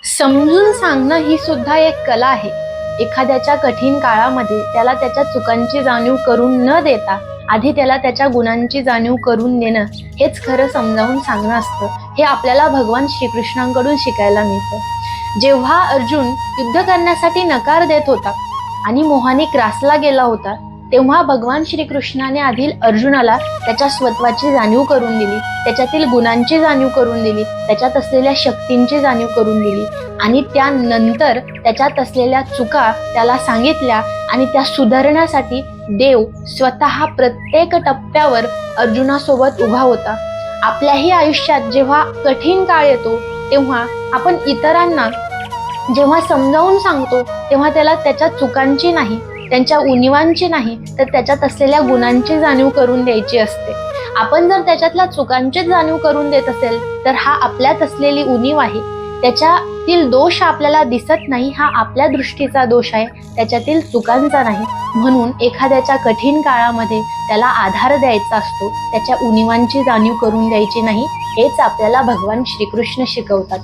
समजून सांगणं ही सुद्धा एक कला आहे. एखाद्याच्या कठीण काळामध्ये त्याला त्याच्या चुकांची जाणीव करून न देता आधी त्याला त्याच्या गुणांची जाणीव करून देणं हेच खरं समजावून सांगणं असतं. हे आपल्याला भगवान श्रीकृष्णांकडून शिकायला मिळतं. जेव्हा अर्जुन युद्ध करण्यासाठी नकार देत होता आणि मोहाने ग्रासला गेला होता, तेव्हा भगवान श्रीकृष्णाने आधी अर्जुनाला त्याच्या स्वत्वाची जाणीव करून दिली, त्याच्यातील गुणांची जाणीव करून दिली, त्याच्यात असलेल्या शक्तींची जाणीव करून दिली आणि त्यानंतर त्याच्यात असलेल्या चुका त्याला सांगितल्या आणि त्या सुधारण्यासाठी देव स्वतः प्रत्येक टप्प्यावर अर्जुनासोबत उभा होता. आपल्याही आयुष्यात जेव्हा कठीण काळ येतो तेव्हा आपण इतरांना जेव्हा समजावून सांगतो तेव्हा त्याला त्याच्या चुकांची नाही, त्यांच्या उणिवांची नाही, तर त्याच्यात असलेल्या गुणांची जाणीव करून द्यायची असते. आपण जर त्याच्यातल्या चुकांचीच जाणीव करून देत असेल तर हा आपल्यात असलेली उणीव आहे, त्याच्यातील दोष आपल्याला दिसत नाही, हा आपल्या दृष्टीचा दोष आहे, त्याच्यातील चुकांचा नाही. म्हणून एखाद्याच्या कठीण काळामध्ये त्याला आधार द्यायचा असतो, त्याच्या उणिवांची जाणीव करून द्यायची नाही. हेच आपल्याला भगवान श्रीकृष्ण शिकवतात.